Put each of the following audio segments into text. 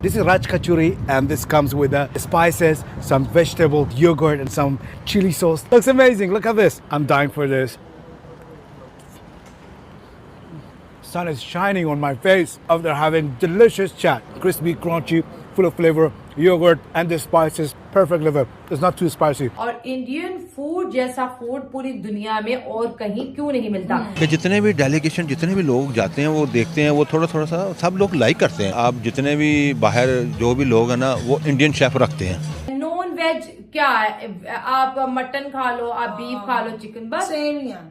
This is Raj Kachuri, and this comes with spices, some vegetable yogurt, and some chili sauce. Looks amazing. Look at this. I'm dying for this. Sun is shining on my face after having delicious chat. Crispy, crunchy, full of flavor, yogurt, and the spices. Perfect level. It's not too spicy. और Indian food जैसा food पूरी दुनिया में और कहीं क्यों नहीं मिलता। कि जितने भी डेलीगेशन जितने भी लोग जाते हैं वो देखते हैं, वो थोड़ा थोड़ा सा सब लोग लाइक करते हैं। आप जितने भी बाहर जो भी लोग हैं ना, वो इंडियन शेफ रखते हैं। नॉन वेज क्या है, आप मटन खा लो, आप बीफ खा लो, चिकन, बस सेम ही है।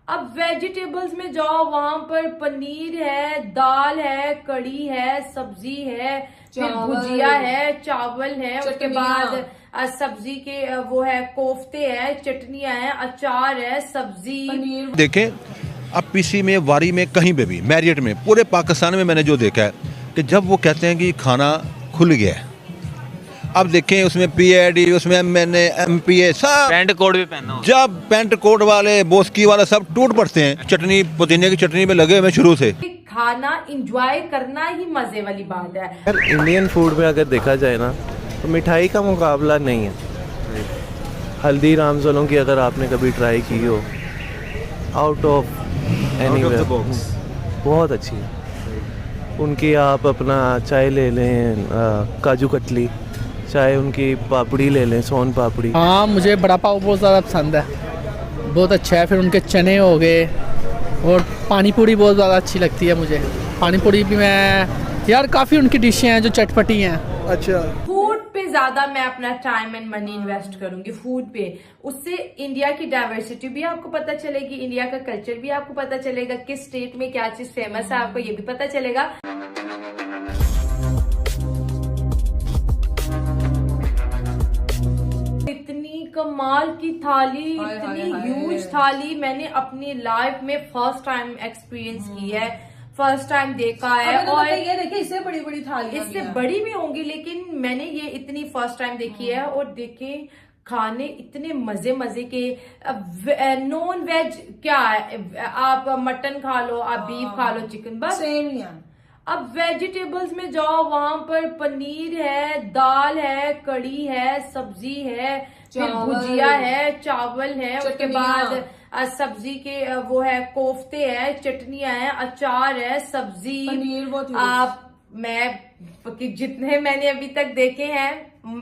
अब वेजिटेबल्स में जाओ, वहां पर पनीर है, दाल है, कड़ी है, सब्जी है, फिर भुजिया है, चावल है, उसके बाद सब्जी के वो है, कोफ्ते है, चटनियां है, अचार है, सब्जी। देखें अब पीसी में, वारी में, कहीं पे भी, मैरियट में, पूरे पाकिस्तान में मैंने जो देखा है कि जब वो कहते हैं कि खाना खुल गया है, अब देखें उसमें PID, उसमें मैंने MPA सब पैंट कोट भी पहना हो। जब पैंट कोट वाले, बोस्की वाला सब टूट पड़ते हैं। चटनी, पुदीने की चटनी में लगे हुए शुरू से। खाना इंजॉय करना ही मजे वाली बात है। यार इंडियन फूड में अगर देखा जाए ना, तो मिठाई का मुकाबला नहीं है। हल्दीराम्स वालों की अगर आपने कभी ट्राई की हो, आउट ऑफ एनीवेयर, बहुत अच्छी है उनकी। आप अपना चाय ले लें, काजू कतली, चाहे उनकी पापड़ी ले लें, सोन पापड़ी। हाँ, मुझे बड़ा पाव बहुत ज़्यादा पसंद है, बहुत अच्छा है। फिर उनके चने हो गए, और पानी पूरी बहुत ज़्यादा अच्छी लगती है मुझे। पानी पूरी भी मैं, यार काफ़ी उनकी डिशें हैं जो चटपटी हैं। अच्छा, फूड पे ज्यादा मैं अपना टाइम एंड मनी इन्वेस्ट करूंगी, फूड पे। उससे इंडिया की डाइवर्सिटी भी आपको पता चलेगी, इंडिया का कल्चर भी आपको पता चलेगा, किस स्टेट में क्या चीज फेमस है आपको ये भी पता चलेगा। इतनी कमाल की थाली, इतनी ह्यूज थाली मैंने अपनी लाइफ में फर्स्ट टाइम एक्सपीरियंस की है, फर्स्ट टाइम देखा है। और ये देखिए, इससे बड़ी बड़ी थाली, इससे बड़ी भी होंगी, लेकिन मैंने ये इतनी फर्स्ट टाइम देखी है। और देखे खाने इतने मजे मजे के। नॉन वेज क्या है, आप मटन खा लो, आप बीफ खा लो, चिकन, बस सेम ही है। अब वेजिटेबल्स में जाओ, वहां पर पनीर है, दाल है, कड़ी है, सब्जी है, फिर भुजिया है, चावल है, उसके बाद सब्जी के वो है, कोफ्ते है, चटनियां है, अचार है, सब्जी। आप जितने मैंने अभी तक देखे हैं,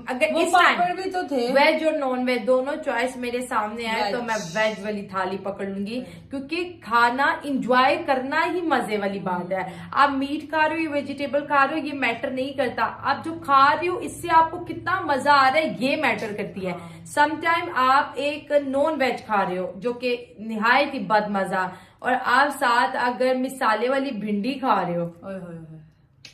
अगर वो इस टाइम भी तो थे, वेज और नॉन वेज दोनों चॉइस मेरे सामने आए तो मैं वेज वाली थाली पकड़ लूंगी, क्योंकि खाना इंजॉय करना ही मजे वाली बात है। आप मीट खा रहे हो या वेजिटेबल खा रहे हो, ये मैटर नहीं करता। आप जो खा रहे हो इससे आपको कितना मजा आ रहा है, ये मैटर करती है। समटाइम आप एक नॉन वेज खा रहे हो जो कि निहायत ही बद मजा, और आप साथ अगर मिसाले वाली भिंडी खा रहे हो,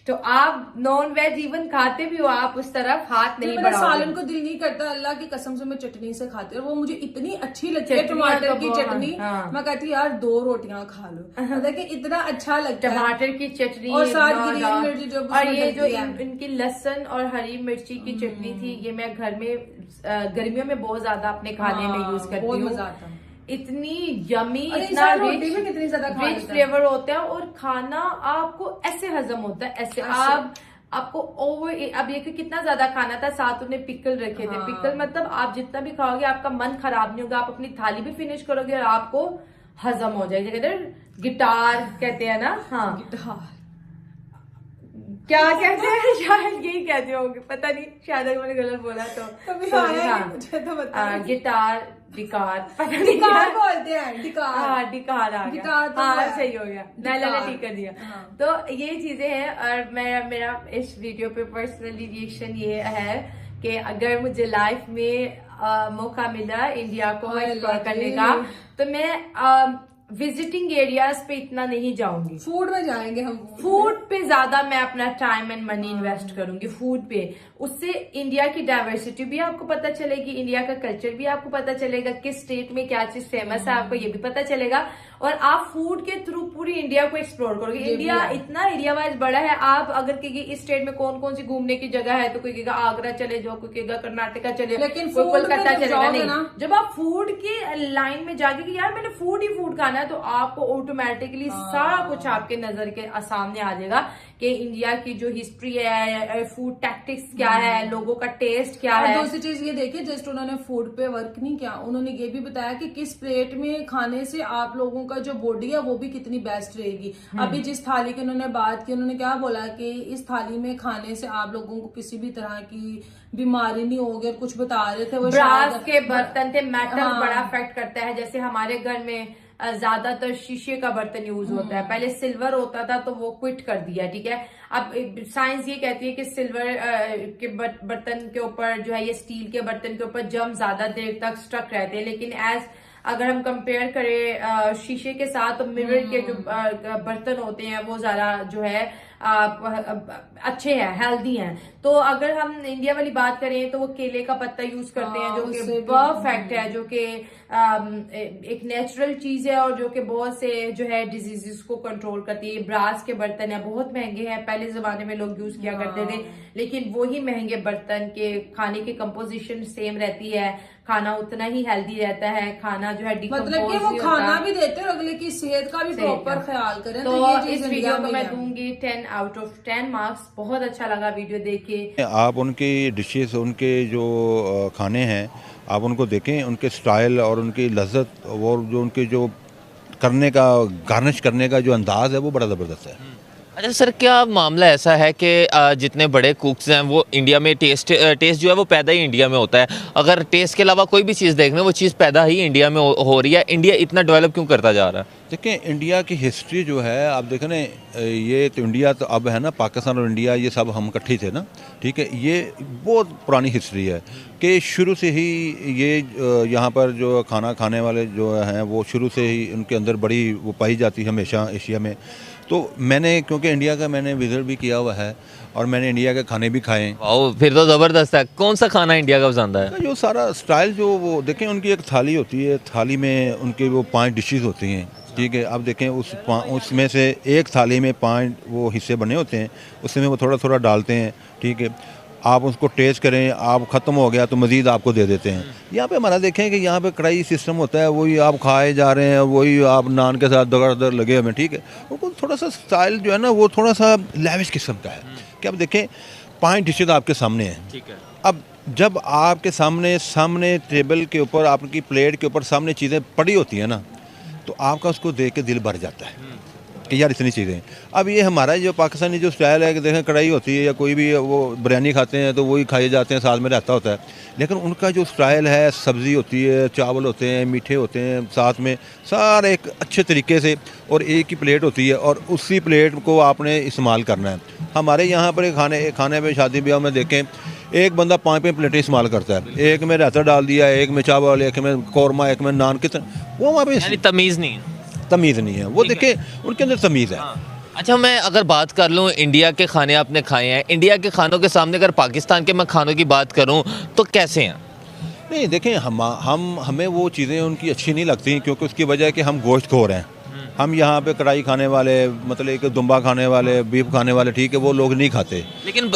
तो आप नॉन वेज इवन खाते भी हो, आप उस तरफ हाथ नहीं बढ़ाओगे। सालन को दिल नहीं करता, अल्लाह की कसम से मैं चटनी से खाती हूँ। वो मुझे इतनी अच्छी लगती है, टमाटर की चटनी। हाँ। मैं कहती यार 2 रोटियां खा लो, मतलब कि इतना अच्छा लगता है। टमाटर की चटनी और साथ ग्रीन मिर्ची जो और ये जो इनकी लहसुन और हरी मिर्ची की चटनी थी, ये मैं घर में गर्मियों में बहुत ज्यादा अपने खाने में यूज करती हूँ। मजा आता है। इतनी यमी, इतना रिच फ्लेवर होता है, और खाना आपको ऐसे हजम होता है, ऐसे आपको ओवर। अब ये कितना ज्यादा खाना था, साथ उन्हें पिकल रखे थे। पिकल मतलब आप जितना भी खाओगे आपका मन खराब नहीं होगा, आप अपनी थाली भी फिनिश करोगे और आपको हजम हो जाएगी। कहते गिटार कहते हैं ना, हाँ गिटार क्या कहते हैं, शायद यही कहते होंगे, पता नहीं, शायद अगर मैंने गलत बोला तो। गिटार, डिकार, पता नहीं क्या बोलते हैं, डिकार। हाँ, डिकार आ गया, हाँ सही हो गया, मैंने ठीक कर दिया। तो ये चीजें हैं। और मेरा इस वीडियो पे पर्सनली रिएक्शन ये है कि अगर मुझे लाइफ में मौका मिला इंडिया को एक्सप्लोर करने का, तो मैं विजिटिंग एरियाज पे इतना नहीं जाऊंगी, फूड में जाएंगे हम। फूड पे ज्यादा मैं अपना टाइम एंड मनी इन्वेस्ट करूंगी, फूड पे। उससे इंडिया की डाइवर्सिटी भी आपको पता चलेगी, इंडिया का कल्चर भी आपको पता चलेगा, किस स्टेट में क्या चीज फेमस है आपको ये भी पता चलेगा। और आप फूड के थ्रू पूरी इंडिया को एक्सप्लोर करोगे। इंडिया इतना एरिया वाइज बड़ा है, आप अगर कहेंगे इस स्टेट में कौन कौन सी घूमने की जगह है तो कोई कहेगा आगरा चले जाओ, कोई कहेगा कर्नाटका चले, लेकिन कोई food कोलकाता में जब चलेगा। जाओगे नहीं, ना, जब आप फूड की लाइन में जाके कि यार मैंने फूड ही फूड खाना है, तो आपको ऑटोमेटिकली सारा कुछ आपके नजर के सामने आ जाएगा कि इंडिया की जो हिस्ट्री है, फूड टैक्टिक्स क्या है, लोगों का टेस्ट क्या और है। दूसरी चीज ये देखिए, जस्ट उन्होंने फूड पे वर्क नहीं किया, उन्होंने ये भी बताया कि किस प्लेट में खाने से आप लोगों का जो बॉडी है वो भी कितनी बेस्ट रहेगी। अभी जिस थाली की उन्होंने बात की, उन्होंने क्या बोला कि इस थाली में खाने से आप लोगों को किसी भी तरह की बीमारी नहीं होगी, और कुछ बता रहे थे वो ब्रास के बर्तन थे, मेटल हाँ। बड़ा अफेक्ट करता है। जैसे हमारे घर में ज्यादातर शीशे का बर्तन यूज होता है, पहले सिल्वर होता था तो वो क्विट कर दिया, ठीक है। अब साइंस ये कहती है कि सिल्वर के बर्तन के ऊपर जो है, ये स्टील के बर्तन के ऊपर जम ज्यादा देर तक स्टक रहते हैं, लेकिन अगर हम कंपेयर करें शीशे के साथ, तो मिरर के जो बर्तन होते हैं वो ज्यादा जो है अच्छे हैं, हेल्दी हैं। तो अगर हम इंडिया वाली बात करें तो वो केले का पत्ता यूज करते हैं, जो कि परफेक्ट है, जो कि एक नेचुरल चीज है और जो कि बहुत से जो है डिजीजेस को कंट्रोल करती है। ब्रास के बर्तन है, बहुत महंगे हैं, पहले जमाने में लोग यूज किया करते थे, लेकिन वही महंगे बर्तन के खाने की कंपोजिशन सेम रहती है, खाना उतना ही हेल्दी रहता है, खाना जो है मतलब कि वो खाना भी देते हैं और अगले की सेहत का भी प्रॉपर ख्याल करें। तो ये चीज इस वीडियो को मैं दूंगी 10 आउट ऑफ 10 मार्क्स। बहुत अच्छा लगा वीडियो देख के। आप उनकी डिशेस, उनके जो खाने हैं, आप उनको देखें, उनके स्टाइल और उनकी लज्जत और जो उनके जो करने का, गार्निश करने का जो अंदाज़ है वो बड़ा ज़बरदस्त है। अच्छा सर, क्या मामला ऐसा है कि जितने बड़े कुक्स हैं वो इंडिया में टेस्ट जो है वो पैदा ही इंडिया में होता है। अगर टेस्ट के अलावा कोई भी चीज़ देख लें, वो चीज़ पैदा ही इंडिया में हो रही है। इंडिया इतना डेवलप क्यों करता जा रहा है? देखिए, इंडिया की हिस्ट्री जो है, आप देखें ना, ये तो इंडिया तो अब है ना, पाकिस्तान और इंडिया ये सब हम इकट्ठे थे ना, ठीक है। ये बहुत पुरानी हिस्ट्री है कि शुरू से ही ये यहाँ पर जो खाना खाने वाले जो हैं वो शुरू से ही उनके अंदर बड़ी वो पाई जाती है हमेशा एशिया में। तो मैंने, क्योंकि इंडिया का मैंने विजिट भी किया हुआ है और मैंने इंडिया के खाने भी खाए। वाओ, फिर तो ज़बरदस्त है। कौन सा खाना इंडिया का पसंद है? जो सारा स्टाइल जो वो देखें, उनकी एक थाली होती है, थाली में उनके वो 5 डिशेस होती हैं, ठीक है। अब देखें उसमें से एक थाली में 5 वो हिस्से बने होते हैं, उसमें वो थोड़ा थोड़ा डालते हैं, ठीक है। आप उसको टेस्ट करें, आप ख़त्म हो गया तो मज़ीद आपको दे देते हैं। यहाँ पे हमारा देखें कि यहाँ पे कढ़ाई सिस्टम होता है, वही आप खाए जा रहे हैं, वही आप नान के साथ दगड़ लगे हुए, ठीक है। उनको थोड़ा सा स्टाइल जो है ना वो थोड़ा सा लेविश किस्म का है कि अब देखें 5 डिशेज आपके सामने हैं, ठीक है। अब जब आपके सामने टेबल के ऊपर, आपकी प्लेट के ऊपर सामने चीज़ें पड़ी होती हैं ना, तो आपका उसको देख के दिल भर जाता है कि यार इतनी चीज़ें। अब ये हमारा जो पाकिस्तानी जो स्टाइल है कि देखें कढ़ाई होती है या कोई भी वो बिरयानी खाते हैं तो वही खाए जाते हैं, साथ में रहता होता है। लेकिन उनका जो स्टाइल है, सब्ज़ी होती है, चावल होते हैं, मीठे होते हैं, साथ में सारे एक अच्छे तरीके से, और एक ही प्लेट होती है और उसी प्लेट को आपने इस्तेमाल करना है। हमारे यहाँ पर खाने में शादी ब्याह में देखें, एक बंदा 5 प्लेटें इस्तेमाल करता है, एक में रायता डाल दिया, एक में चावल, एक में कौरमा, एक में नान, कितना वो वहाँ पे तमीज़ नहीं है। तमीज़ नहीं है। वो देखे उनके अंदर तमीज़ है। अच्छा, मैं अगर बात कर लूँ, इंडिया के खाने आपने खाए हैं, इंडिया के खानों के सामने अगर पाकिस्तान के मैं खानों की बात करूँ तो कैसे हैं? नहीं देखें, हमें वो चीज़ें उनकी अच्छी नहीं लगती, क्योंकि उसकी वजह है कि हम गोश्त खो रहे हैं। हम यहाँ पे कढ़ाई खाने वाले, मतलब कि दुम्बा खाने वाले, बीफ खाने वाले, ठीक है, वो लोग नहीं खाते। लेकिन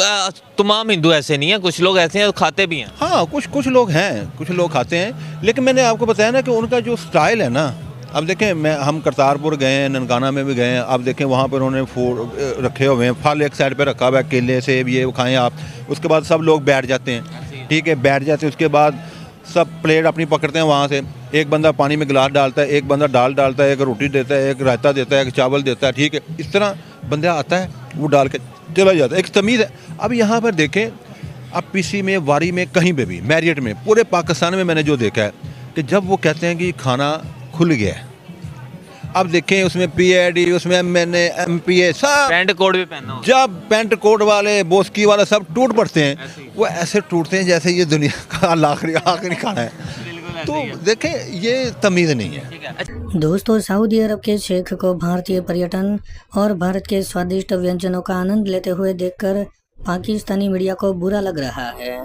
तमाम हिंदू ऐसे नहीं हैं, कुछ लोग ऐसे हैं खाते भी हैं। हाँ, कुछ लोग हैं, कुछ लोग खाते हैं। लेकिन मैंने आपको बताया ना कि उनका जो स्टाइल है ना, अब देखें, हम करतारपुर गए हैं, ननकाना में भी गए हैं, अब देखें वहाँ पर उन्होंने फूड रखे हुए हैं, फल एक साइड पे रखा हुआ है, केले सेब ये वो खाएं आप। उसके बाद सब लोग बैठ जाते हैं, ठीक है, बैठ जाते हैं। उसके बाद सब प्लेट अपनी पकड़ते हैं वहाँ से, एक बंदा पानी में गिलास डालता है, एक बंदा दाल डालता है, एक रोटी देता है, एक रायता देता है, एक चावल देता है, ठीक है। इस तरह बंदा आता है, वो डाल के चला जाता है, एक तमीज़ है। अब यहाँ पर देखें, अब पीसी में, वारी में, कहीं पे भी, मैरियट में, पूरे पाकिस्तान में मैंने जो देखा है कि जब वो कहते हैं कि खाना खुल गया है, अब देखें उसमें PID, उसमें MNA, MPA, सब पैंट कोट भी पहनना हो। जब पैंट कोट वाले, बोस्की वाला सब टूट पड़ते हैं, वो ऐसे टूटते हैं जैसे ये दुनिया का आखिरी खाना है। तो देखें, ये तमीज़ नहीं है। दोस्तों, सऊदी अरब के शेख को भारतीय पर्यटन और भारत के स्वादिष्ट व्यंजनों का आनंद लेते हुए देखकर पाकिस्तानी मीडिया को बुरा लग रहा है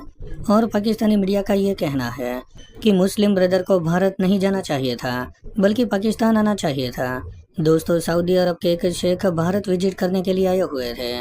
और पाकिस्तानी मीडिया का ये कहना है कि मुस्लिम ब्रदर को भारत नहीं जाना चाहिए था बल्कि पाकिस्तान आना चाहिए था। दोस्तों, सऊदी अरब के एक शेख भारत विजिट करने के लिए आए हुए थे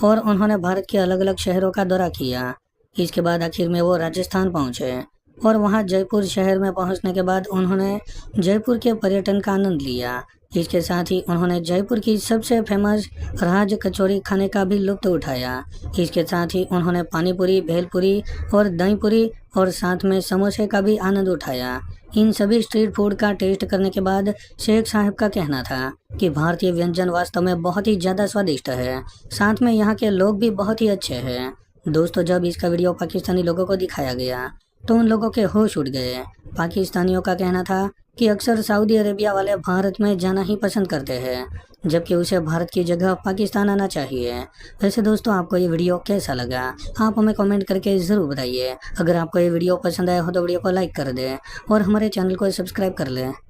और उन्होंने भारत के अलग अलग शहरों का दौरा किया। इसके बाद आखिर में वो राजस्थान पहुंचे और वहां जयपुर शहर में पहुंचने के बाद उन्होंने जयपुर के पर्यटन का आनंद लिया। इसके साथ ही उन्होंने जयपुर की सबसे फेमस राज कचौरी खाने का भी लुत्फ उठाया। इसके साथ ही उन्होंने पानीपुरी, भेलपुरी और दहीपुरी और साथ में समोसे का भी आनंद उठाया। इन सभी स्ट्रीट फूड का टेस्ट करने के बाद शेख साहब का कहना था कि भारतीय व्यंजन वास्तव में बहुत ही ज़्यादा स्वादिष्ट है, साथ में यहाँ के लोग भी बहुत ही अच्छे हैं। दोस्तों, जब इसका वीडियो पाकिस्तानी लोगों को दिखाया गया तो उन लोगों के होश उड़ गए। पाकिस्तानियों का कहना था कि अक्सर सऊदी अरेबिया वाले भारत में जाना ही पसंद करते हैं, जबकि उसे भारत की जगह पाकिस्तान आना चाहिए। वैसे दोस्तों, आपको ये वीडियो कैसा लगा आप हमें कमेंट करके ज़रूर बताइए। अगर आपको ये वीडियो पसंद आया हो तो वीडियो को लाइक कर दें और हमारे चैनल को सब्सक्राइब कर लें।